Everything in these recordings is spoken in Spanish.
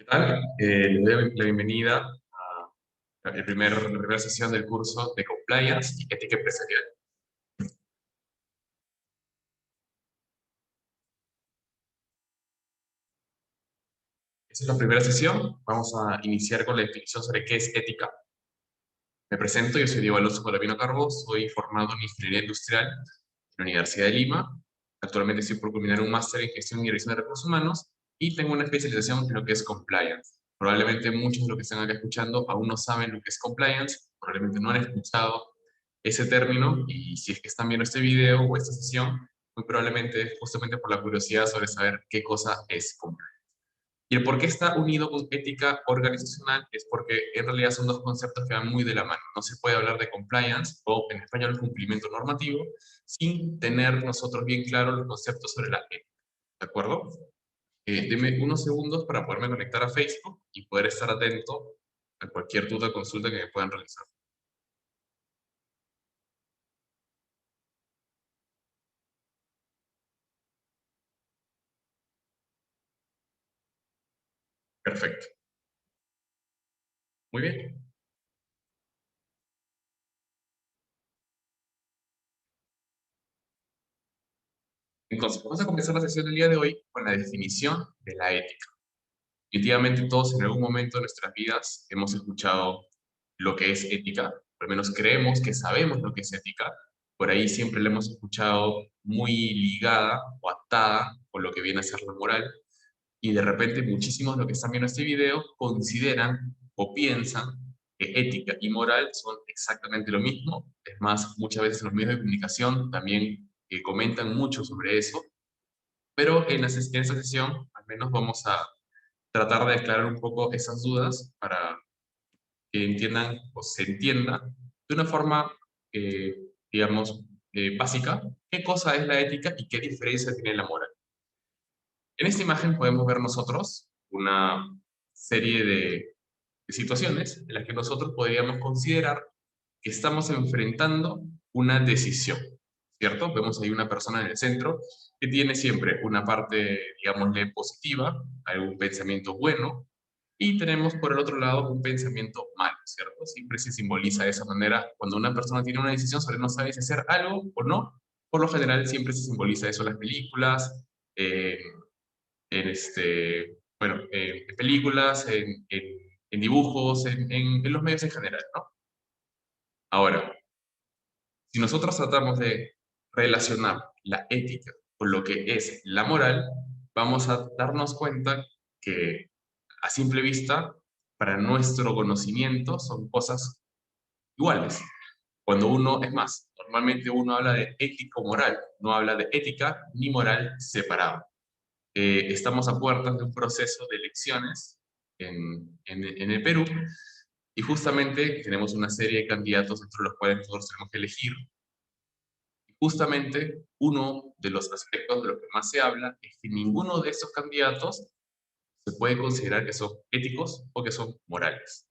tal? Les doy la bienvenida a la primera sesión del curso de Compliance y Ética Empresarial. Esta es la primera sesión. Vamos a iniciar con la definición sobre qué es ética. Me presento, yo soy Diego Alonso Colavino Carbo, soy formado en Ingeniería Industrial en la Universidad de Lima. Actualmente estoy por culminar un máster en Gestión y Dirección de Recursos Humanos y tengo una especialización en lo que es Compliance. Probablemente muchos de los que están acá escuchando aún no saben lo que es Compliance, probablemente no han escuchado ese término, y si es que están viendo este video o esta sesión, muy probablemente es justamente por la curiosidad sobre saber qué cosa es compliance. Y el por qué está unido con ética organizacional es porque en realidad son dos conceptos que van muy de la mano. No se puede hablar de compliance, o en español cumplimiento normativo, sin tener nosotros bien claros los conceptos sobre la ética. ¿De acuerdo? Deme unos segundos para poderme conectar a Facebook y poder estar atento a cualquier duda o consulta que me puedan realizar. Perfecto. Muy bien. Entonces, vamos a comenzar la sesión del día de hoy con la definición de la ética. Definitivamente todos en algún momento de nuestras vidas hemos escuchado lo que es ética, por lo menos creemos que sabemos lo que es ética. Por ahí siempre la hemos escuchado muy ligada o atada con lo que viene a ser la moral, y de repente muchísimos de los que están viendo este video consideran o piensan que ética y moral son exactamente lo mismo. Es más, muchas veces los medios de comunicación también comentan mucho sobre eso, pero en esta sesión al menos vamos a tratar de aclarar un poco esas dudas para que entiendan o se entienda de una forma, eh, digamos, básica, qué cosa es la ética y qué diferencia tiene la moral. En esta imagen podemos ver nosotros una serie de situaciones en las que nosotros podríamos considerar que estamos enfrentando una decisión, ¿cierto? Vemos ahí una persona en el centro que tiene siempre una parte, digámosle, positiva, algún pensamiento bueno, y tenemos por el otro lado un pensamiento malo, ¿cierto? Siempre se simboliza de esa manera. Cuando una persona tiene una decisión sobre no sabe si hacer algo o no, por lo general siempre se simboliza eso en las películas, eh, bueno, en películas, en dibujos, en los medios en general, ¿no? Ahora, si nosotros tratamos de relacionar la ética con lo que es la moral, vamos a darnos cuenta que a simple vista, para nuestro conocimiento, son cosas iguales. Cuando uno, es más, normalmente uno habla de ético-moral, no habla de ética ni moral separado. Estamos a puertas de un proceso de elecciones en el Perú, y justamente tenemos una serie de candidatos entre los cuales nosotros tenemos que elegir. Y justamente uno de los aspectos de los que más se habla es que ninguno de estos candidatos se puede considerar que son éticos o que son morales.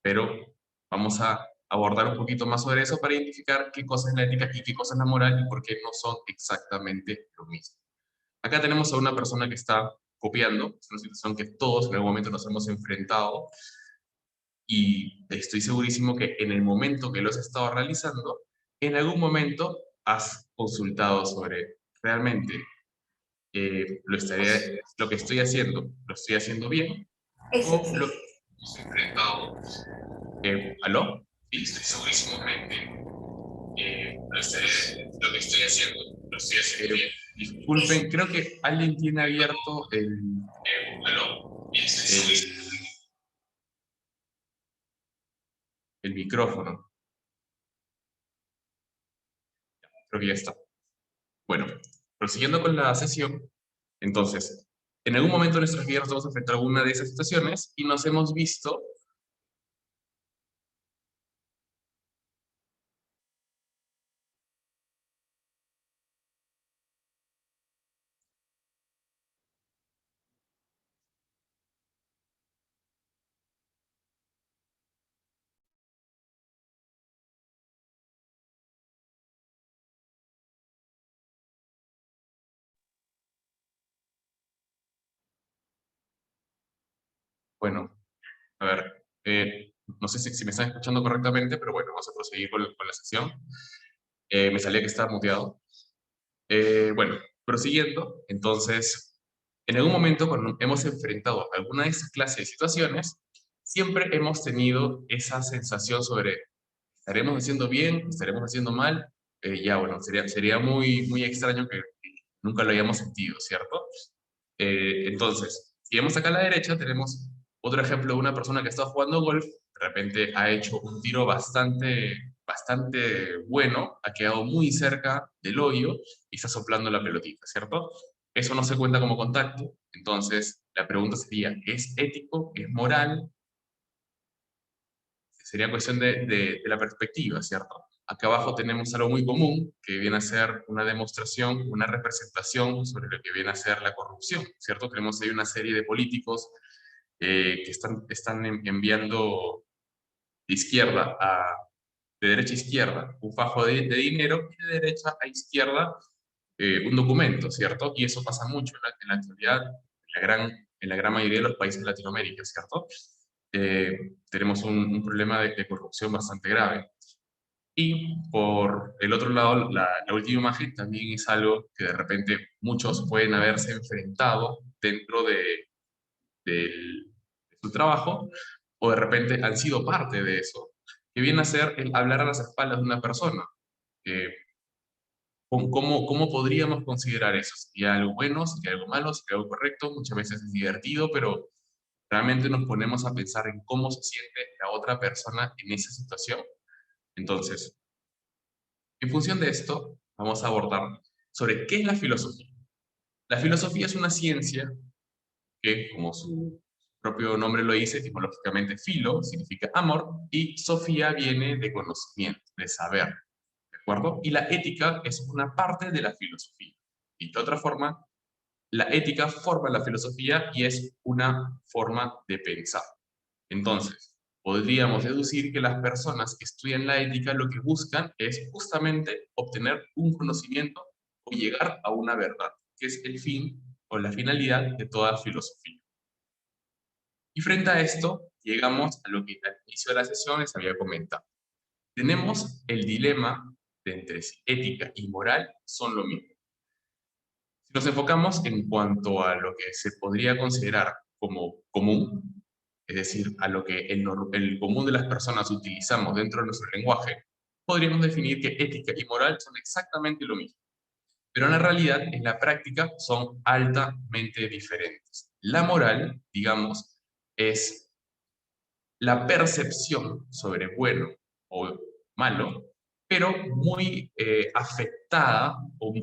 Pero vamos a abordar un poquito más sobre eso para identificar qué cosa es la ética y qué cosa es la moral y por qué no son exactamente lo mismo. Acá tenemos a una persona que está copiando, es una situación que todos en algún momento nos hemos enfrentado, y estoy segurísimo que en el momento que lo has estado realizando, en algún momento has consultado sobre realmente lo que estoy haciendo, lo estoy haciendo bien, Eso o sí. lo que hemos enfrentado. ¿Aló? Sí, estoy segurísimo que lo que estoy haciendo, lo estoy haciendo bien. Disculpen, creo que alguien tiene abierto ¿aló? Sí, estoy Es, segurísimo. El micrófono. Creo que ya está. Bueno, prosiguiendo con la sesión, entonces, en algún momento de nuestras vidas nos hemos enfrentado a alguna de esas situaciones y nos hemos visto. Bueno, a ver, no sé si me están escuchando correctamente, pero bueno, vamos a proseguir con la sesión. Me salía que estaba muteado. Bueno, prosiguiendo, entonces, en algún momento cuando hemos enfrentado alguna de esas clases de situaciones, siempre hemos tenido esa sensación sobre, ¿estaremos haciendo bien? ¿Estaremos haciendo mal? Ya, bueno, sería muy extraño que nunca lo hayamos sentido, ¿cierto? Entonces, si vemos acá a la derecha, tenemos otro ejemplo de una persona que está jugando golf, de repente ha hecho un tiro bastante bueno, ha quedado muy cerca del hoyo y está soplando la pelotita, ¿cierto? Eso no se cuenta como contacto, entonces la pregunta sería, ¿es ético? ¿Es moral? Sería cuestión de la perspectiva, ¿cierto? Acá abajo tenemos algo muy común, que viene a ser una demostración, una representación sobre lo que viene a ser la corrupción, ¿cierto? Tenemos ahí una serie de políticos que están enviando de derecha a izquierda un fajo de dinero y de derecha a izquierda un documento, ¿cierto? Y eso pasa mucho en la actualidad, en la gran mayoría de los países de Latinoamérica, ¿cierto? Tenemos un problema de corrupción bastante grave. Y por el otro lado, la última imagen también es algo que de repente muchos pueden haberse enfrentado dentro de su trabajo, o de repente han sido parte de eso, que viene a ser el hablar a las espaldas de una persona. Eh, ¿Cómo podríamos considerar eso? ¿Sería algo bueno? ¿Sería algo malo? ¿Sería algo correcto? Muchas veces es divertido, pero realmente nos ponemos a pensar en cómo se siente la otra persona en esa situación. Entonces, en función de esto, vamos a abordar sobre qué es la filosofía. La filosofía es una ciencia que, como su propio nombre lo dice, etimológicamente filo significa amor y sofía viene de conocimiento, de saber, ¿de acuerdo? Y la ética es una parte de la filosofía. Y de otra forma, la ética forma la filosofía y es una forma de pensar. Entonces, podríamos deducir que las personas que estudian la ética lo que buscan es justamente obtener un conocimiento o llegar a una verdad, que es el fin o la finalidad de toda filosofía. Y frente a esto, llegamos a lo que al inicio de la sesión les había comentado. Tenemos el dilema de entre si ética y moral son lo mismo. Si nos enfocamos en cuanto a lo que se podría considerar como común, es decir, a lo que el común de las personas utilizamos dentro de nuestro lenguaje, podríamos definir que ética y moral son exactamente lo mismo. Pero en la realidad, en la práctica, son altamente diferentes. La moral, digamos, es la percepción sobre bueno o malo, pero muy afectada o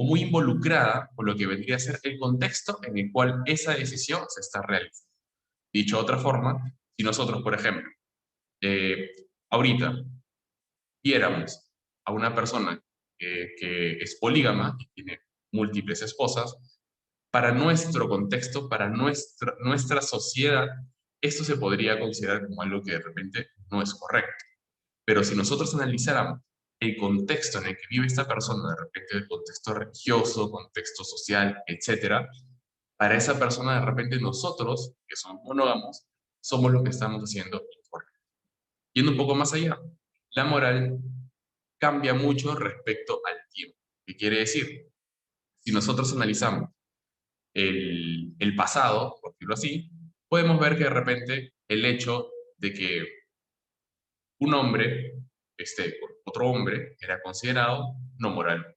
muy involucrada con lo que vendría a ser el contexto en el cual esa decisión se está realizando. Dicho de otra forma, si nosotros, por ejemplo, eh, ahorita viéramos a una persona que es polígama y tiene múltiples esposas, para nuestro contexto, para nuestra sociedad, esto se podría considerar como algo que de repente no es correcto. Pero si nosotros analizáramos el contexto en el que vive esta persona, de repente el contexto religioso, contexto social, etcétera, para esa persona de repente nosotros, que somos monógamos, somos lo que estamos haciendo incorrecto. Yendo un poco más allá, la moral cambia mucho respecto al tiempo. ¿Qué quiere decir? Si nosotros analizamos el pasado, por decirlo así, podemos ver que de repente el hecho de que un hombre esté con otro hombre era considerado no moral.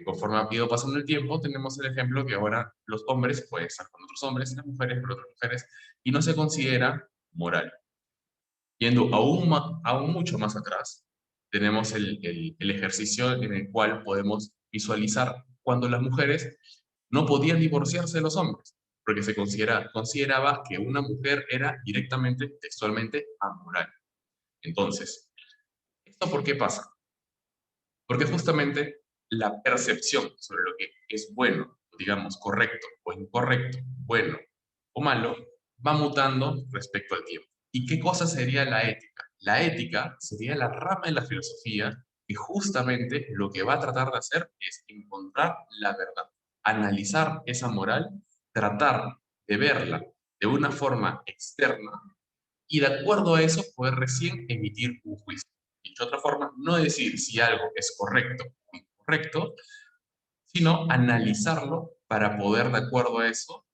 Conforme ha ido pasando el tiempo, tenemos el ejemplo que ahora los hombres pueden estar con otros hombres y las mujeres con otras mujeres y no se considera moral. Yendo aún mucho más atrás, tenemos el ejercicio en el cual podemos visualizar cuando las mujeres no podían divorciarse de los hombres, porque consideraba que una mujer era directamente, textualmente, amoral. Entonces, ¿esto por qué pasa? Porque justamente la percepción sobre lo que es bueno, digamos, correcto o incorrecto, bueno o malo, va mutando respecto al tiempo. ¿Y qué cosa sería la ética? La ética sería la rama de la filosofía que justamente lo que va a tratar de hacer es encontrar la verdad, analizar esa moral, tratar de verla de una forma externa y de acuerdo a eso poder recién emitir un juicio. Dicho de otra forma, no decir si algo es correcto o incorrecto, sino analizarlo para poder, de acuerdo a eso,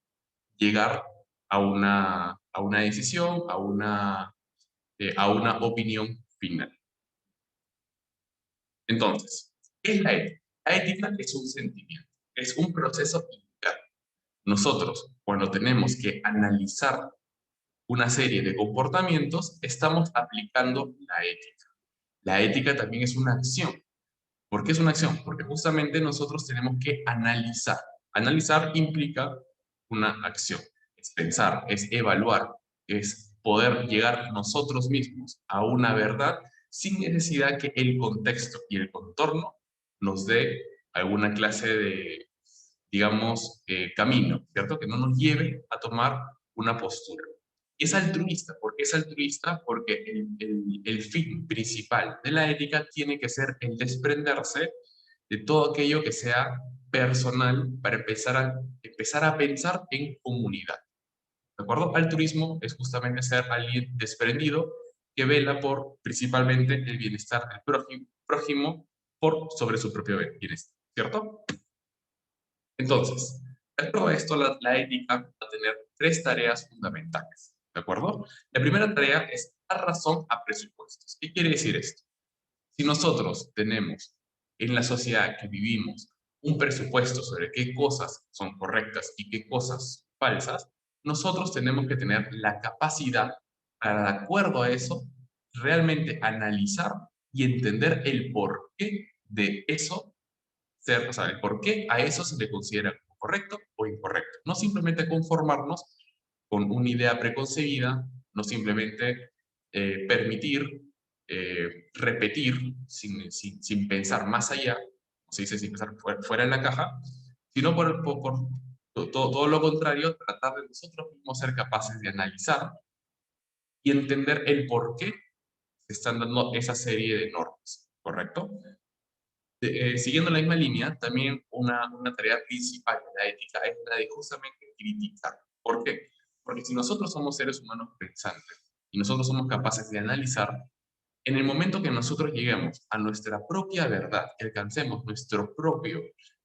llegar a una decisión, a una opinión final. Entonces, ¿qué es la ética? La ética es un sentimiento, es un proceso interno. Nosotros, cuando tenemos que analizar una serie de comportamientos, estamos aplicando la ética. La ética también es una acción. ¿Por qué es una acción? Porque justamente nosotros tenemos que analizar. Analizar implica una acción. Es pensar, es evaluar, es poder llegar nosotros mismos a una verdad sin necesidad que el contexto y el contorno nos dé alguna clase de, digamos, camino, ¿cierto? Que no nos lleve a tomar una postura. Y es altruista. ¿Por qué es altruista? Porque el fin principal de la ética tiene que ser el desprenderse de todo aquello que sea personal para empezar a pensar en comunidad. ¿De acuerdo? Altruismo es justamente ser alguien desprendido que vela por principalmente el bienestar del prójimo por sobre su propio bienestar, ¿cierto? Entonces, de acuerdo a esto, la ética va a tener tres tareas fundamentales, ¿de acuerdo? La primera tarea es dar razón a presupuestos. ¿Qué quiere decir esto? Si nosotros tenemos en la sociedad que vivimos un presupuesto sobre qué cosas son correctas y qué cosas son falsas, nosotros tenemos que tener la capacidad para, de acuerdo a eso, realmente analizar y entender el porqué de eso o sea, el por qué a eso se le considera como correcto o incorrecto. No simplemente conformarnos con una idea preconcebida, no simplemente permitir repetir sin pensar más allá, como se dice, sin pensar fuera de la caja, sino todo lo contrario, tratar de nosotros mismos ser capaces de analizar y entender el por qué se están dando esa serie de normas, ¿correcto? Siguiendo la misma línea, también una tarea principal de la ética es la de justamente criticar. ¿Por qué? Porque si nosotros somos seres humanos pensantes y nosotros somos capaces de analizar, en el momento que nosotros lleguemos a nuestra propia verdad, que alcancemos nuestro propio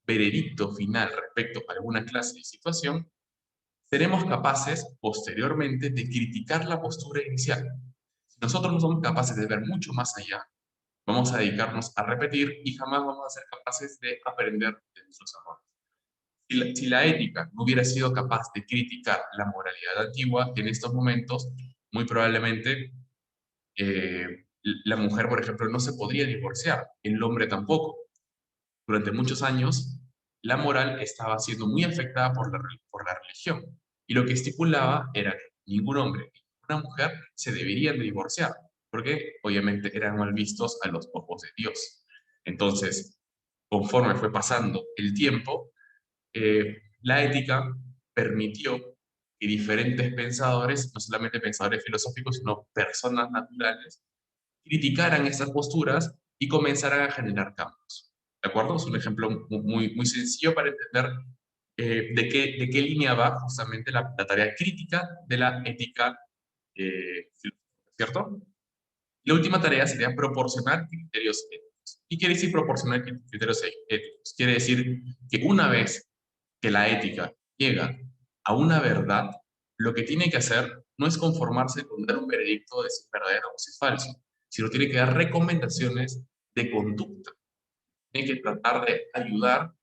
veredicto final respecto a alguna clase de situación, seremos capaces posteriormente de criticar la postura inicial. Si nosotros no somos capaces de ver mucho más allá, vamos a dedicarnos a repetir y jamás vamos a ser capaces de aprender de nuestros errores. Si la ética no hubiera sido capaz de criticar la moralidad antigua, en estos momentos, muy probablemente la mujer, por ejemplo, no se podría divorciar, el hombre tampoco. Durante muchos años, la moral estaba siendo muy afectada por la religión. Y lo que estipulaba era que ningún hombre ni ninguna mujer se deberían de divorciar, porque obviamente eran mal vistos a los ojos de Dios. Entonces, conforme fue pasando el tiempo, la ética permitió que diferentes pensadores, no solamente pensadores filosóficos, sino personas naturales, criticaran estas posturas y comenzaran a generar cambios. ¿De acuerdo? Es un ejemplo muy sencillo para entender de qué línea va justamente la tarea crítica de la ética filosófica, ¿cierto? La última tarea sería proporcionar criterios éticos. ¿Qué quiere decir proporcionar criterios éticos? Quiere decir que una vez que la ética llega a una verdad, lo que tiene que hacer no es conformarse con dar un veredicto de si es verdadero o si es falso, sino tiene que dar recomendaciones de conducta. Tiene que tratar de ayudar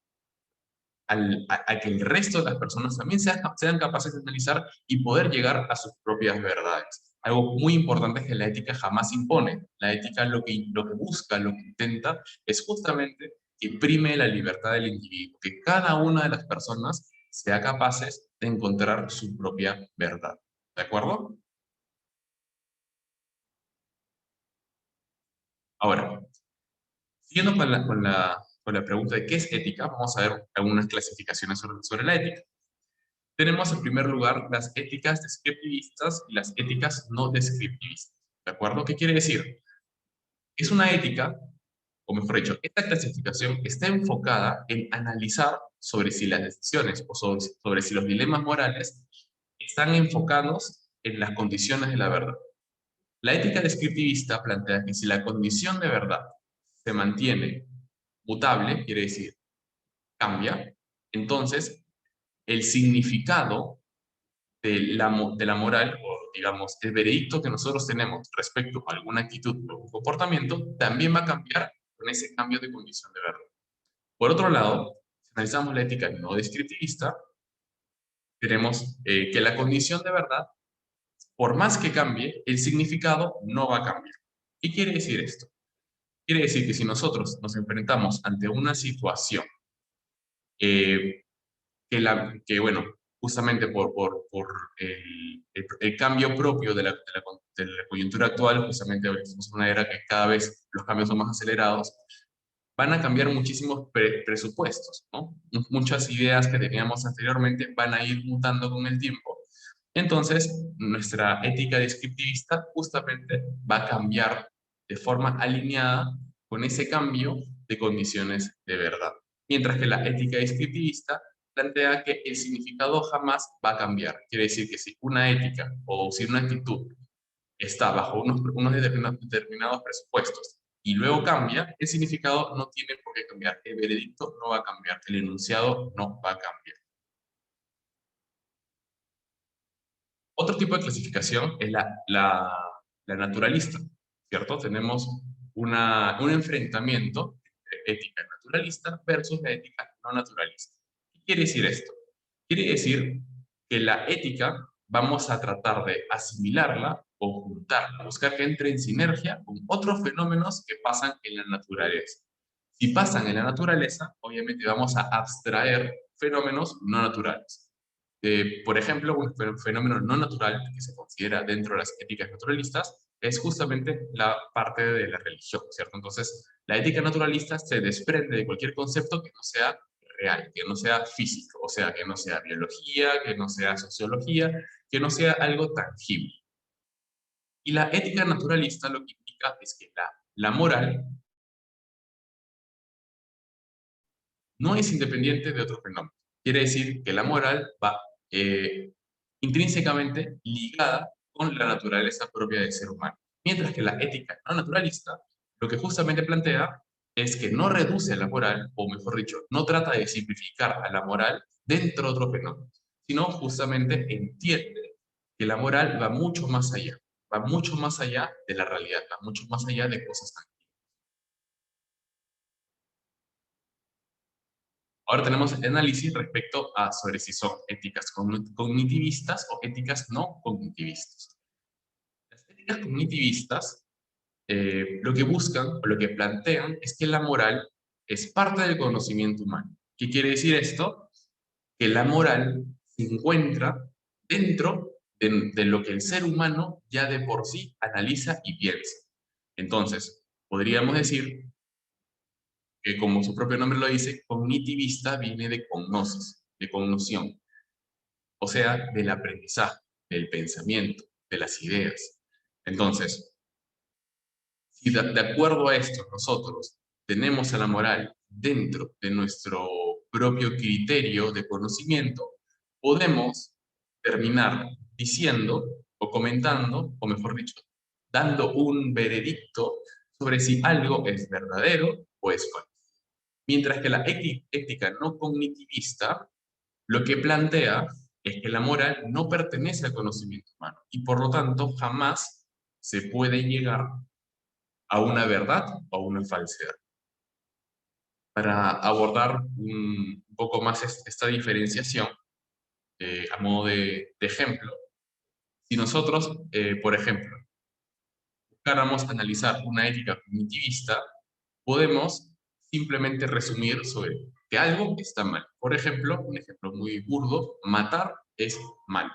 a que el resto de las personas también sean capaces de analizar y poder llegar a sus propias verdades. Algo muy importante es que la ética jamás impone. La ética lo que busca, lo que intenta, es justamente que prime la libertad del individuo, que cada una de las personas sea capaces de encontrar su propia verdad. ¿De acuerdo? Ahora, siguiendo con la pregunta de qué es ética, vamos a ver algunas clasificaciones sobre la ética. Tenemos en primer lugar las éticas descriptivistas y las éticas no descriptivistas. ¿De acuerdo? ¿Qué quiere decir? Es una ética, o mejor dicho, esta clasificación está enfocada en analizar sobre si las decisiones o sobre si los dilemas morales están enfocados en las condiciones de la verdad. La ética descriptivista plantea que si la condición de verdad se mantiene mutable, quiere decir, cambia, entonces el significado de la moral, o digamos, el veredicto que nosotros tenemos respecto a alguna actitud o comportamiento, también va a cambiar con ese cambio de condición de verdad. Por otro lado, si analizamos la ética no descriptivista, tenemos que la condición de verdad, por más que cambie, el significado no va a cambiar. ¿Qué quiere decir esto? Quiere decir que si nosotros nos enfrentamos ante una situación eh, bueno, justamente por el cambio propio de la coyuntura actual, justamente ahora estamos en una era que cada vez los cambios son más acelerados, van a cambiar muchísimos presupuestos, ¿no? Muchas ideas que teníamos anteriormente van a ir mutando con el tiempo. Entonces, nuestra ética descriptivista justamente va a cambiar de forma alineada con ese cambio de condiciones de verdad. Mientras que la ética descriptivista plantea que el significado jamás va a cambiar. Quiere decir que si una ética o si una actitud está bajo unos determinados presupuestos y luego cambia, el significado no tiene por qué cambiar. El veredicto no va a cambiar. El enunciado no va a cambiar. Otro tipo de clasificación es la naturalista, ¿cierto? Tenemos un enfrentamiento entre ética naturalista versus la ética no naturalista. ¿Qué quiere decir esto? Quiere decir que la ética vamos a tratar de asimilarla o juntarla, buscar que entre en sinergia con otros fenómenos que pasan en la naturaleza. Si pasan en la naturaleza, obviamente vamos a abstraer fenómenos no naturales. Por ejemplo, un fenómeno no natural que se considera dentro de las éticas naturalistas es justamente la parte de la religión, ¿cierto? Entonces, la ética naturalista se desprende de cualquier concepto que no sea real, que no sea físico, o sea, que no sea biología, que no sea sociología, que no sea algo tangible. Y la ética naturalista lo que indica es que la moral no es independiente de otro fenómeno. Quiere decir que la moral va eh, intrínsecamente ligada con la naturaleza propia del ser humano. Mientras que la ética no naturalista lo que justamente plantea es que no reduce a la moral, o mejor dicho, no trata de simplificar a la moral dentro de otro fenómeno, sino justamente entiende que la moral va mucho más allá de la realidad, va mucho más allá de cosas tangibles. Ahora tenemos el análisis respecto a sobre si son éticas cognitivistas o éticas no cognitivistas. Las éticas cognitivistas lo que buscan o lo que plantean es que la moral es parte del conocimiento humano. ¿Qué quiere decir esto? Que la moral se encuentra dentro de lo que el ser humano ya de por sí analiza y piensa. Entonces, podríamos decir que como su propio nombre lo dice, cognitivista viene de cognosis, de cognición, o sea, del aprendizaje, del pensamiento, de las ideas. Entonces, si de acuerdo a esto nosotros tenemos a la moral dentro de nuestro propio criterio de conocimiento, podemos terminar diciendo o comentando, o mejor dicho, dando un veredicto sobre si algo es verdadero o es falso. Mientras que la ética no cognitivista lo que plantea es que la moral no pertenece al conocimiento humano y por lo tanto jamás se puede llegar a una verdad o a una falsedad. Para abordar un poco más esta diferenciación, a modo de ejemplo, si nosotros, por ejemplo, buscáramos analizar una ética cognitivista, podemos simplemente resumir sobre que algo está mal. Por ejemplo, un ejemplo muy burdo, matar es mal.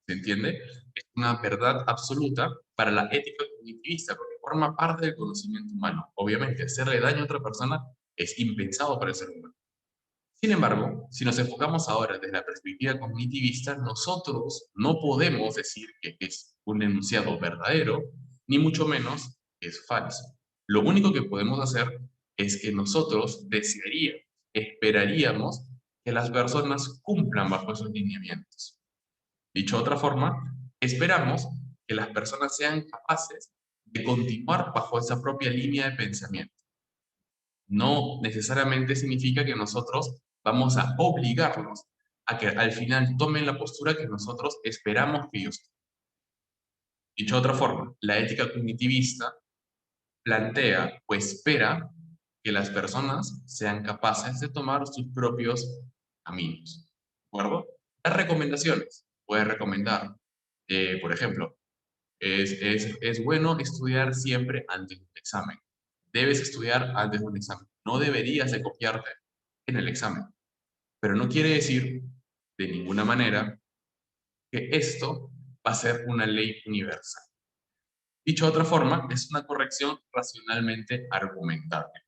¿Se entiende? Es una verdad absoluta para la ética cognitivista, porque forma parte del conocimiento humano. Obviamente, hacerle daño a otra persona es impensado para el ser humano. Sin embargo, si nos enfocamos ahora desde la perspectiva cognitivista, nosotros no podemos decir que es un enunciado verdadero, ni mucho menos que es falso. Lo único que podemos hacer es que nosotros desearíamos, esperaríamos que las personas cumplan bajo esos lineamientos. Dicho de otra forma, esperamos que las personas sean capaces de continuar bajo esa propia línea de pensamiento. No necesariamente significa que nosotros vamos a obligarlos a que al final tomen la postura que nosotros esperamos que ellos tomen. Dicho de otra forma, la ética cognitivista plantea o espera que las personas sean capaces de tomar sus propios caminos. ¿De acuerdo? Las recomendaciones. Puede recomendar, por ejemplo, es bueno estudiar siempre antes de un examen. Debes estudiar antes de un examen. No deberías de copiarte en el examen. Pero no quiere decir de ninguna manera que esto va a ser una ley universal. Dicho de otra forma, es una corrección racionalmente argumentable.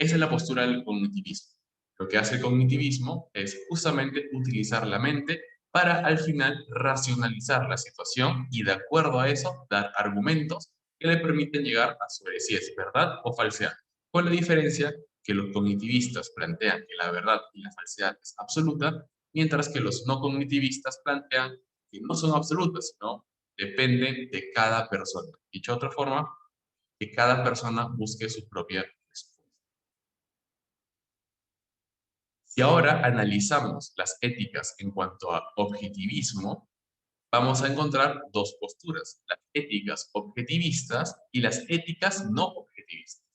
Esa es la postura del cognitivismo. Lo que hace el cognitivismo es justamente utilizar la mente para al final racionalizar la situación y de acuerdo a eso dar argumentos que le permiten llegar a sobre si es verdad o falsedad. Con la diferencia que los cognitivistas plantean que la verdad y la falsedad es absoluta, mientras que los no cognitivistas plantean que no son absolutas, sino dependen de cada persona. Dicho de otra forma, que cada persona busque su propia respuesta. Si ahora analizamos las éticas en cuanto a objetivismo, vamos a encontrar dos posturas, las éticas objetivistas y las éticas no objetivistas.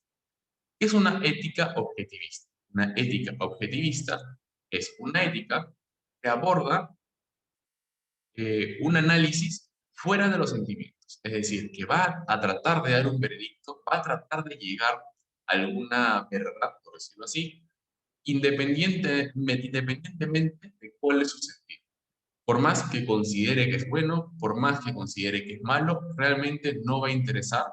¿Qué es una ética objetivista? Una ética objetivista es una ética que aborda un análisis fuera de los sentimientos, es decir, que va a tratar de dar un veredicto, va a tratar de llegar a alguna verdad, por decirlo así, independientemente de cuál es su sentido. Por más que considere que es bueno, por más que considere que es malo, realmente no va a interesar,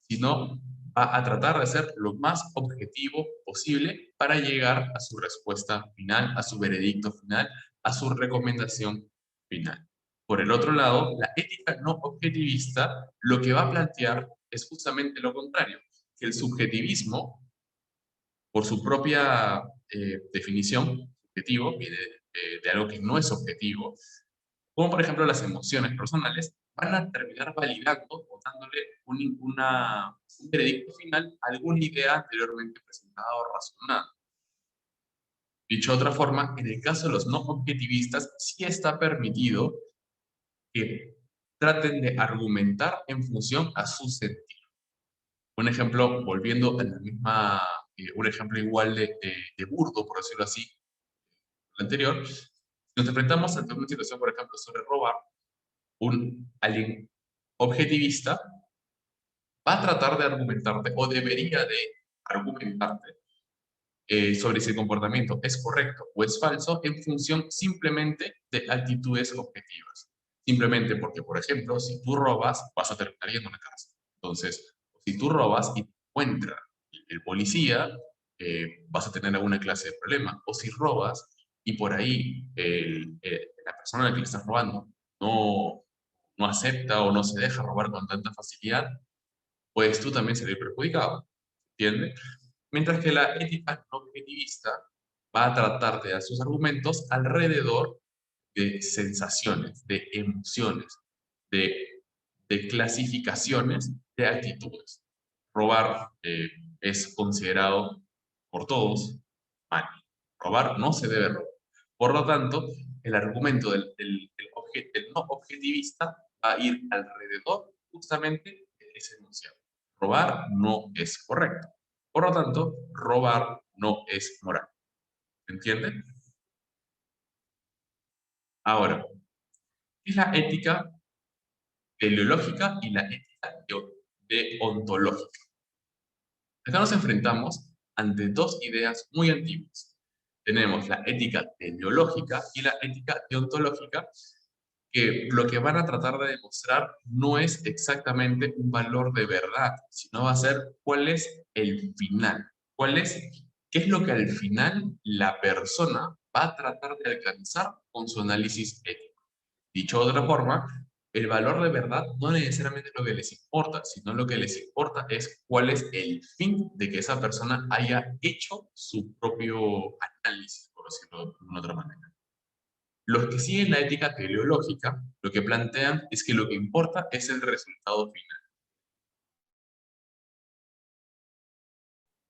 sino va a tratar de ser lo más objetivo posible para llegar a su respuesta final, a su veredicto final, a su recomendación final. Por el otro lado, la ética no objetivista lo que va a plantear es justamente lo contrario, que el subjetivismo por su propia definición, subjetivo, viene de algo que no es objetivo, como por ejemplo las emociones personales, van a terminar validando o dándole un veredicto final a alguna idea anteriormente presentada o razonada. Dicho de otra forma, en el caso de los no objetivistas, sí está permitido que traten de argumentar en función a su sentido. Un ejemplo, volviendo a la misma, un ejemplo igual de burdo, por decirlo así, el anterior, si nos enfrentamos ante una situación, por ejemplo, sobre robar, alguien objetivista va a tratar de argumentarte o debería de argumentarte sobre si el comportamiento es correcto o es falso en función simplemente de actitudes objetivas. Simplemente porque, por ejemplo, si tú robas, vas a terminar yendo a una cárcel. Entonces, si tú robas y te encuentra el policía, vas a tener alguna clase de problema. O si robas y por ahí la persona a la que le estás robando no acepta o no se deja robar con tanta facilidad, pues tú también salir perjudicado. ¿Entiendes? Mientras que la ética no objetivista va a tratar de dar sus argumentos alrededor de sensaciones, de emociones, de, de clasificaciones de actitudes. Robar es considerado por todos mal. Robar no se debe robar. Por lo tanto, el argumento del no objetivista va a ir alrededor justamente de ese enunciado. Robar no es correcto. Por lo tanto, robar no es moral. ¿Entienden? Ahora, ¿qué es la ética teleológica y la ética deontológica? Acá nos enfrentamos ante dos ideas muy antiguas. Tenemos la ética teleológica y la ética deontológica, que lo que van a tratar de demostrar no es exactamente un valor de verdad, sino va a ser cuál es el final, qué es lo que al final la persona va a tratar de alcanzar con su análisis ético. Dicho de otra forma, el valor de verdad no necesariamente es lo que les importa, sino lo que les importa es cuál es el fin de que esa persona haya hecho su propio análisis, por decirlo de una otra manera. Los que siguen la ética teleológica, lo que plantean es que lo que importa es el resultado final.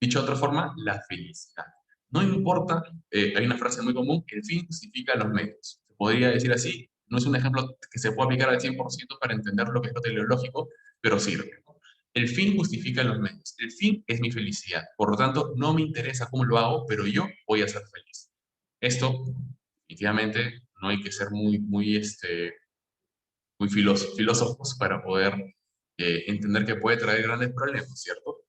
Dicho de otra forma, la felicidad. No importa, hay una frase muy común, el fin justifica los medios. Se podría decir así, no es un ejemplo que se pueda aplicar al 100% para entender lo que es lo teleológico, pero sirve, ¿no? El fin justifica los medios. El fin es mi felicidad. Por lo tanto, no me interesa cómo lo hago, pero yo voy a ser feliz. Esto, definitivamente, no hay que ser muy filósofos para poder entender que puede traer grandes problemas, ¿cierto?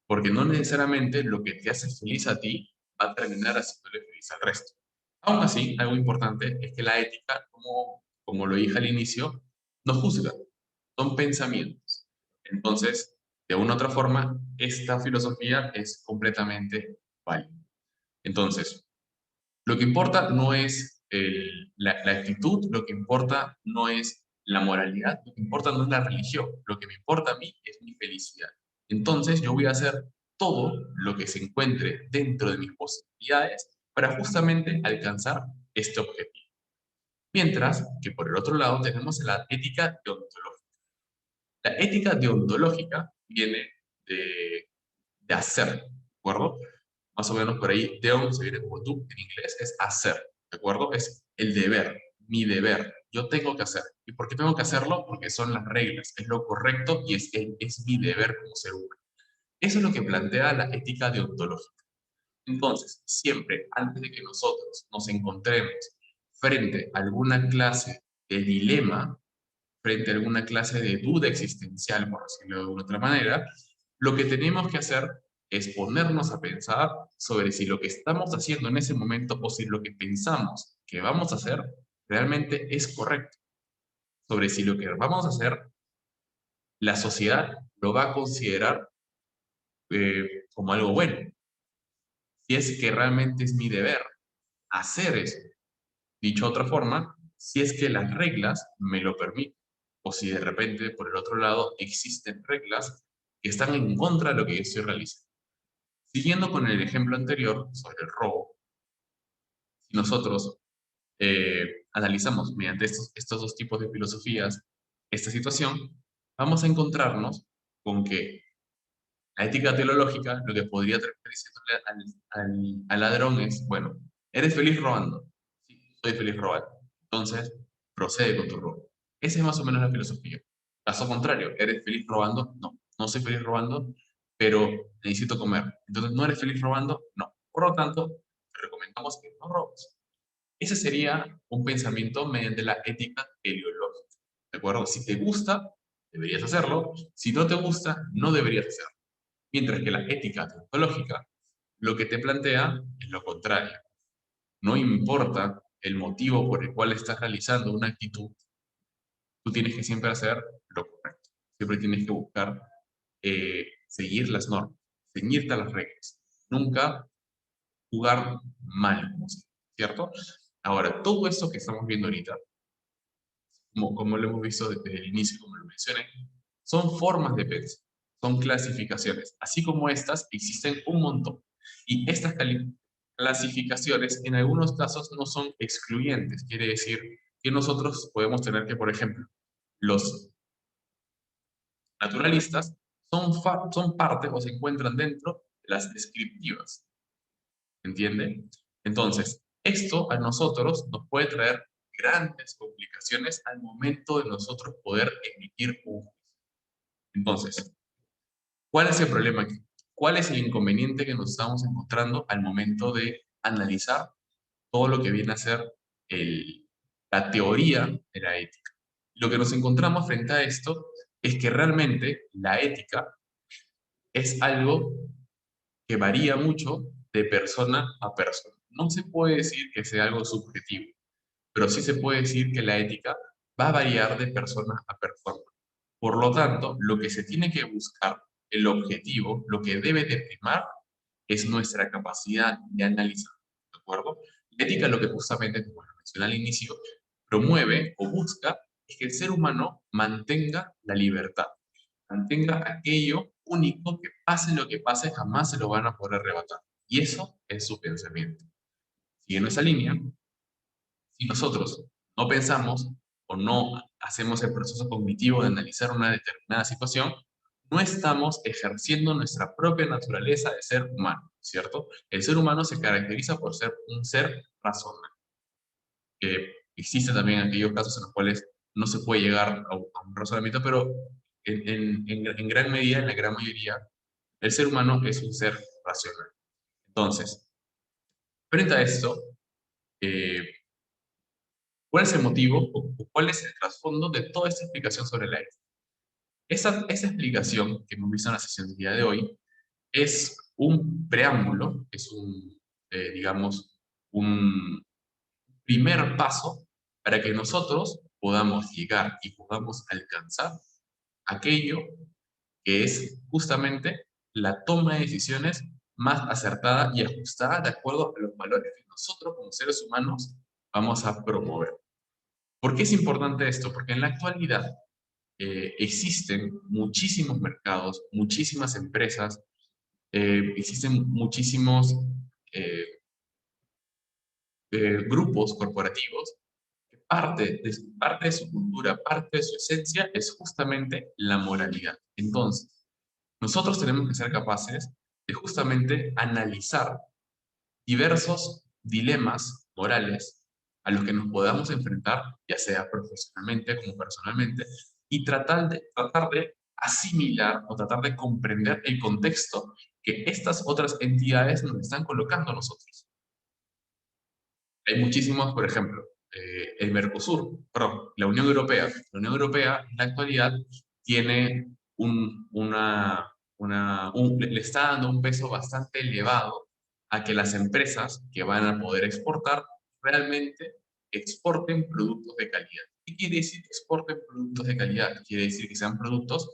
Porque no necesariamente lo que te hace feliz a ti va a terminar haciéndole feliz al resto. Aún así, algo importante es que la ética, como lo dije al inicio, no juzga, son pensamientos. Entonces, de una u otra forma, esta filosofía es completamente válida. Entonces, lo que importa no es la actitud, lo que importa no es la moralidad, lo que importa no es la religión, lo que me importa a mí es mi felicidad. Entonces yo voy a hacer todo lo que se encuentre dentro de mis posibilidades para justamente alcanzar este objetivo. Mientras que por el otro lado tenemos la ética deontológica. La ética deontológica viene de hacer, ¿de acuerdo? Más o menos por ahí, deon se viene como tú, en inglés es hacer, ¿de acuerdo? Es el deber, mi deber, yo tengo que hacer. ¿Y por qué tengo que hacerlo? Porque son las reglas, es lo correcto y es mi deber como ser humano. Eso es lo que plantea la ética deontológica. Entonces, siempre antes de que nosotros nos encontremos frente a alguna clase de dilema, frente a alguna clase de duda existencial, por decirlo de alguna otra manera, lo que tenemos que hacer es ponernos a pensar sobre si lo que estamos haciendo en ese momento o si lo que pensamos que vamos a hacer realmente es correcto, sobre si lo que vamos a hacer, la sociedad lo va a considerar como algo bueno, si es que realmente es mi deber hacer eso. Dicho de otra forma, si es que las reglas me lo permiten, o si de repente, por el otro lado, existen reglas que están en contra de lo que yo estoy realizando. Siguiendo con el ejemplo anterior sobre el robo, si nosotros analizamos mediante estos dos tipos de filosofías esta situación, vamos a encontrarnos con que la ética teleológica lo que podría terminar diciéndole al ladrón es, bueno, ¿eres feliz robando? Sí, soy feliz robando. Entonces, procede con tu robo. Esa es más o menos la filosofía. Caso contrario, ¿eres feliz robando? No, no soy feliz robando, pero necesito comer. Entonces, ¿no eres feliz robando? No. Por lo tanto, te recomendamos que no robes. Ese sería un pensamiento mediante la ética teleológica. ¿De acuerdo? Si te gusta, deberías hacerlo. Si no te gusta, no deberías hacerlo. Mientras que la ética deontológica lo que te plantea es lo contrario. No importa el motivo por el cual estás realizando una actitud, tú tienes que siempre hacer lo correcto. Siempre tienes que buscar seguir las normas, ceñirte a las reglas. Nunca jugar mal, ¿cierto? Ahora, todo esto que estamos viendo ahorita, como lo hemos visto desde el inicio, como lo mencioné, son formas de pensar, son clasificaciones. Así como estas, existen un montón. Y estas clasificaciones en algunos casos no son excluyentes. Quiere decir que nosotros podemos tener que, por ejemplo, los naturalistas son parte o se encuentran dentro de las descriptivas. ¿Entienden? Entonces, esto a nosotros nos puede traer grandes complicaciones al momento de nosotros poder emitir un juicio. Entonces, ¿cuál es el problema aquí? ¿Cuál es el inconveniente que nos estamos encontrando al momento de analizar todo lo que viene a ser la teoría de la ética? Lo que nos encontramos frente a esto es que realmente la ética es algo que varía mucho de persona a persona. No se puede decir que sea algo subjetivo, pero sí se puede decir que la ética va a variar de persona a persona. Por lo tanto, lo que se tiene que buscar, el objetivo, lo que debe de primar, es nuestra capacidad de analizar, ¿de acuerdo? La ética lo que justamente, como lo mencioné al inicio, promueve o busca es que el ser humano mantenga la libertad, mantenga aquello único que pase lo que pase, jamás se lo van a poder arrebatar. Y eso es su pensamiento. Siguiendo esa línea, Si nosotros no pensamos o no hacemos el proceso cognitivo de analizar una determinada situación, no estamos ejerciendo nuestra propia naturaleza de ser humano, ¿cierto? El ser humano se caracteriza por ser un ser racional. Existen también aquellos casos en los cuales no se puede llegar a un razonamiento, pero en gran medida, en la gran mayoría, el ser humano es un ser racional. Entonces, frente a esto, eh, ¿cuál es el motivo o cuál es el trasfondo de toda esta explicación sobre la ética? Esa explicación que hemos visto en la sesión del día de hoy es un preámbulo, es digamos, un primer paso para que nosotros podamos llegar y podamos alcanzar aquello que es justamente la toma de decisiones más acertada y ajustada de acuerdo a los valores que nosotros como seres humanos vamos a promover. ¿Por qué es importante esto? Porque en la actualidad existen muchísimos mercados, muchísimas empresas, existen muchísimos eh, grupos corporativos que parte de su cultura, parte de su esencia es justamente la moralidad. Entonces, nosotros tenemos que ser capaces de justamente analizar diversos dilemas morales a los que nos podamos enfrentar, ya sea profesionalmente como personalmente, y tratar de asimilar o tratar de comprender el contexto que estas otras entidades nos están colocando a nosotros. Hay muchísimos, por ejemplo, el Mercosur, perdón, la Unión Europea. La Unión Europea en la actualidad tiene le está dando un peso bastante elevado a que las empresas que van a poder exportar realmente exporten productos de calidad. ¿Qué quiere decir exporten productos de calidad? Quiere decir que sean productos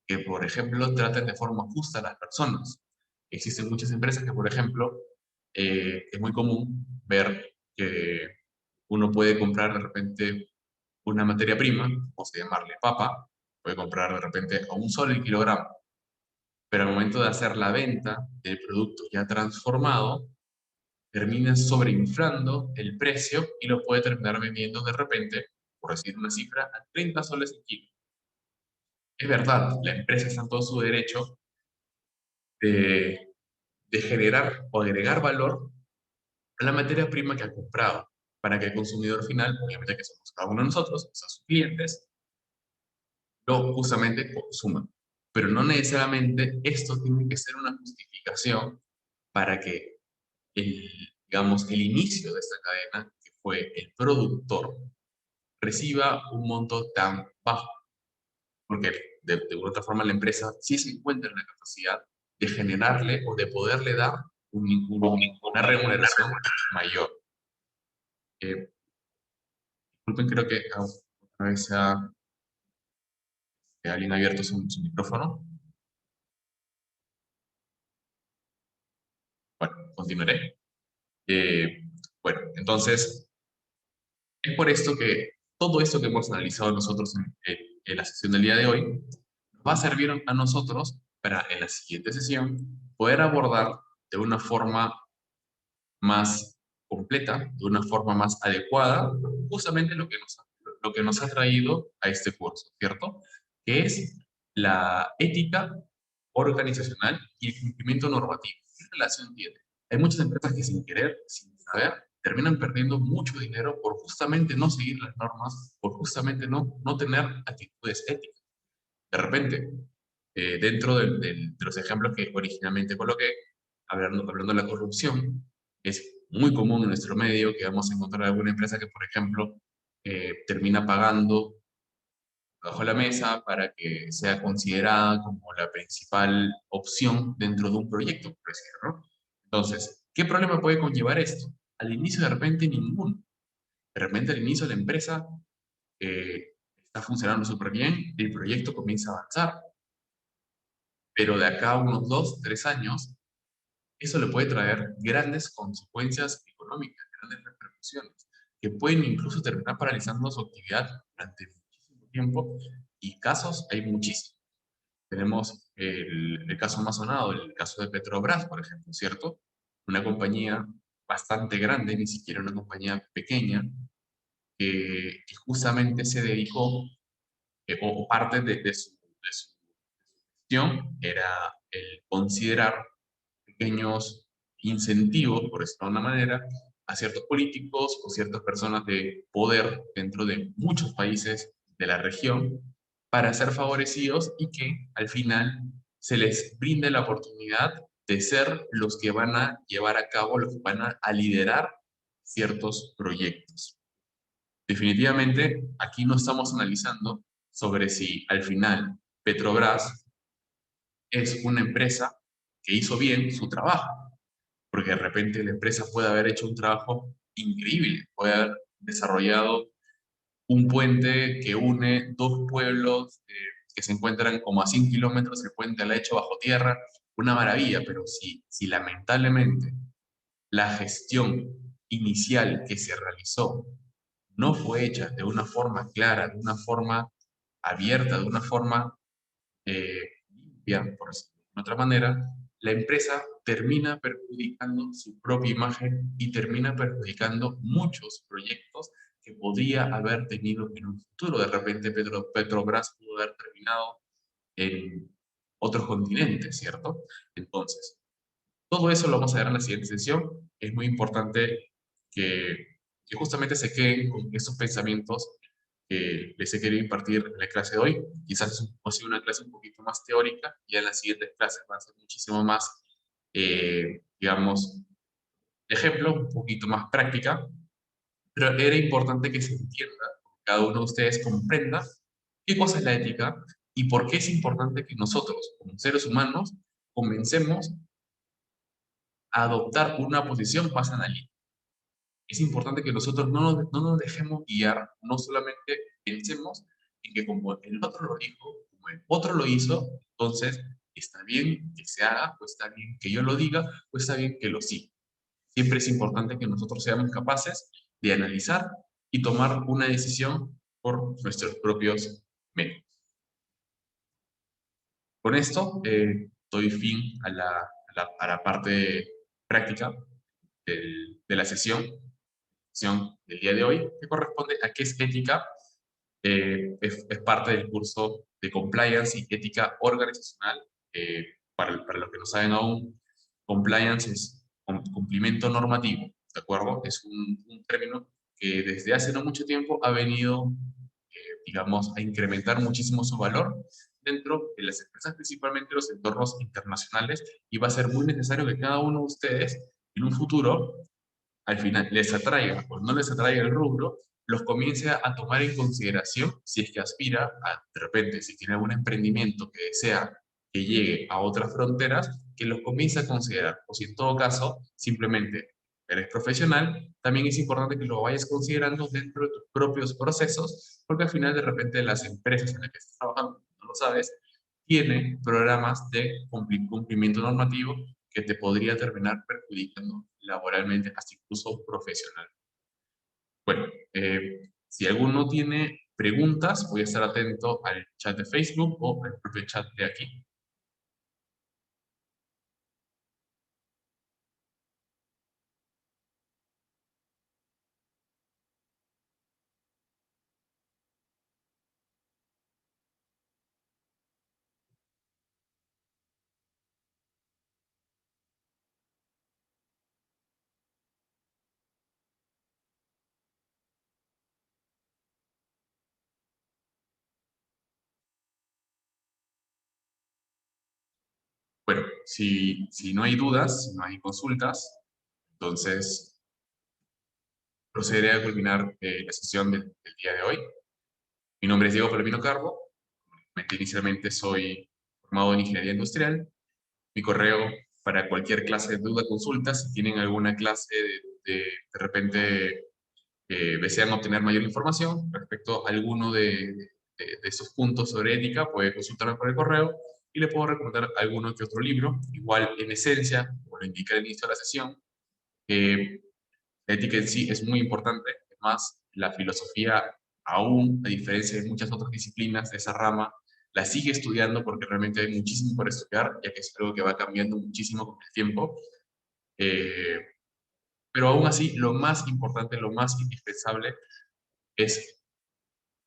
que, por ejemplo, traten de forma justa a las personas. Existen muchas empresas que, por ejemplo, es muy común ver que uno puede comprar de repente una materia prima, vamos a llamarle papa, puede comprar de repente a un sol el kilogramo, pero al momento de hacer la venta del producto ya transformado, termina sobreinflando el precio y lo puede terminar vendiendo de repente, por decir una cifra, a 30 soles el kilo. Es verdad, la empresa está en todo su derecho de, de generar o agregar valor a la materia prima que ha comprado, para que el consumidor final, obviamente que somos cada uno de nosotros, o sea, sus clientes, lo justamente consuma. Pero no necesariamente esto tiene que ser una justificación para que digamos, el inicio de esta cadena, que fue el productor, reciba un monto tan bajo, porque de una otra forma la empresa sí se encuentra en la capacidad de generarle o de poderle dar una remuneración mayor. Eh, Disculpen, creo que otra vez que alguien ha abierto su micrófono. Bueno, continuaré. Eh, bueno, entonces, es por esto que todo esto que hemos analizado nosotros en la sesión del día de hoy nos va a servir a nosotros para en la siguiente sesión poder abordar de una forma más completa, de una forma más adecuada, justamente lo que nos ha traído a este curso, ¿cierto? Que es la ética organizacional y el cumplimiento normativo. ¿Qué relación tiene? Hay muchas empresas que sin querer, sin saber, terminan perdiendo mucho dinero por justamente no seguir las normas, por justamente no tener actitudes éticas. De repente, dentro de los ejemplos que originalmente coloqué, hablando de la corrupción, es muy común en nuestro medio que vamos a encontrar alguna empresa que, por ejemplo, termina pagando bajo la mesa para que sea considerada como la principal opción dentro de un proyecto, por decirlo, ¿no? Entonces, ¿qué problema puede conllevar esto? Al inicio de repente ninguno. De repente al inicio la empresa está funcionando súper bien, el proyecto comienza a avanzar, pero de acá a unos 2, 3 años, eso le puede traer grandes consecuencias económicas, grandes repercusiones, que pueden incluso terminar paralizando su actividad durante muchísimo tiempo, y casos hay muchísimos. Tenemos el caso más sonado, el caso de Petrobras, por ejemplo, ¿cierto? Una compañía bastante grande, ni siquiera una compañía pequeña, que justamente se dedicó, o parte de su gestión, era el considerar pequeños incentivos, por decirlo de una manera, a ciertos políticos o ciertas personas de poder dentro de muchos países de la región para ser favorecidos y que al final se les brinde la oportunidad de ser los que van a llevar a cabo, los que van a liderar ciertos proyectos. Definitivamente, aquí no estamos analizando sobre si al final Petrobras es una empresa que hizo bien su trabajo, porque de repente la empresa puede haber hecho un trabajo increíble, puede haber desarrollado un puente que une dos pueblos que se encuentran como a 100 kilómetros, el puente lo ha hecho bajo tierra, una maravilla, pero si lamentablemente la gestión inicial que se realizó no fue hecha de una forma clara, de una forma abierta, de una forma limpia, por decirlo de otra manera, la empresa termina perjudicando su propia imagen y termina perjudicando muchos proyectos que podría haber tenido en un futuro. De repente Petrobras pudo haber terminado en otros continentes, ¿cierto? Entonces, todo eso lo vamos a ver en la siguiente sesión. Es muy importante que justamente se queden con esos pensamientos que les he querido impartir en la clase de hoy. Quizás ha sido una clase un poquito más teórica, y en las siguientes clases va a ser muchísimo más, digamos, ejemplo, un poquito más práctica, pero era importante que se entienda, que cada uno de ustedes comprenda qué cosa es la ética y por qué es importante que nosotros, como seres humanos, comencemos a adoptar una posición más analítica. Es importante que nosotros no nos dejemos guiar, no solamente pensemos en que como el otro lo dijo, como el otro lo hizo, entonces está bien que se haga, o está bien que yo lo diga, o está bien que lo siga. Siempre es importante que nosotros seamos capaces de analizar y tomar una decisión por nuestros propios medios. Con esto, doy fin a la parte práctica de la sesión del día de hoy, que corresponde a qué es ética. Es parte del curso de Compliance y Ética Organizacional. Para los que no saben aún, Compliance es cumplimiento normativo, ¿de acuerdo? Es un término que desde hace no mucho tiempo ha venido, digamos, a incrementar muchísimo su valor dentro de las empresas, principalmente los entornos internacionales, y va a ser muy necesario que cada uno de ustedes en un futuro al final les atraiga o no les atraiga el rubro, los comience a tomar en consideración si es que aspira a, de repente, si tiene algún emprendimiento que desea que llegue a otras fronteras, que los comience a considerar. O si en todo caso, simplemente eres profesional, también es importante que lo vayas considerando dentro de tus propios procesos, porque al final de repente las empresas en las que estás trabajando, no lo sabes, tienen programas de cumplimiento normativo que te podría terminar perjudicando laboralmente, hasta incluso profesional. Bueno, si alguno tiene preguntas, voy a estar atento al chat de Facebook o al propio chat de aquí. Bueno, si no hay dudas, si no hay consultas, entonces procederé a culminar la sesión del día de hoy. Mi nombre es Diego Palomino Carbo. Inicialmente soy formado en Ingeniería Industrial. Mi correo para cualquier clase de duda, consulta, si tienen alguna clase de repente desean obtener mayor información respecto a alguno de esos puntos sobre ética, puede consultarme por el correo y le puedo recomendar alguno que otro libro. Igual, en esencia, como lo indica al inicio de la sesión, la ética en sí es muy importante. Además, la filosofía, aún a diferencia de muchas otras disciplinas de esa rama, la sigue estudiando porque realmente hay muchísimo por estudiar, ya que es algo que va cambiando muchísimo con el tiempo. Eh, pero aún así, lo más importante, lo más indispensable es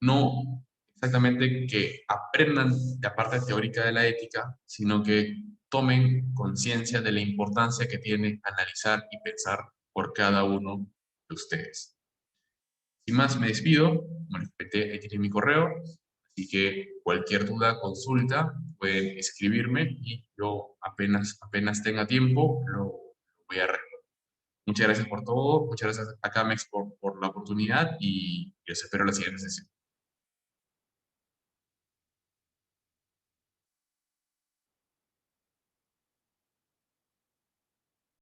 no exactamente que aprendan la parte teórica de la ética, sino que tomen conciencia de la importancia que tiene analizar y pensar por cada uno de ustedes. Sin más, me despido. Bueno, ahí tiene mi correo, así que cualquier duda, consulta, pueden escribirme y yo apenas tenga tiempo lo voy a responder. Muchas gracias por todo, muchas gracias a Camex por la oportunidad y los espero en la siguiente sesión.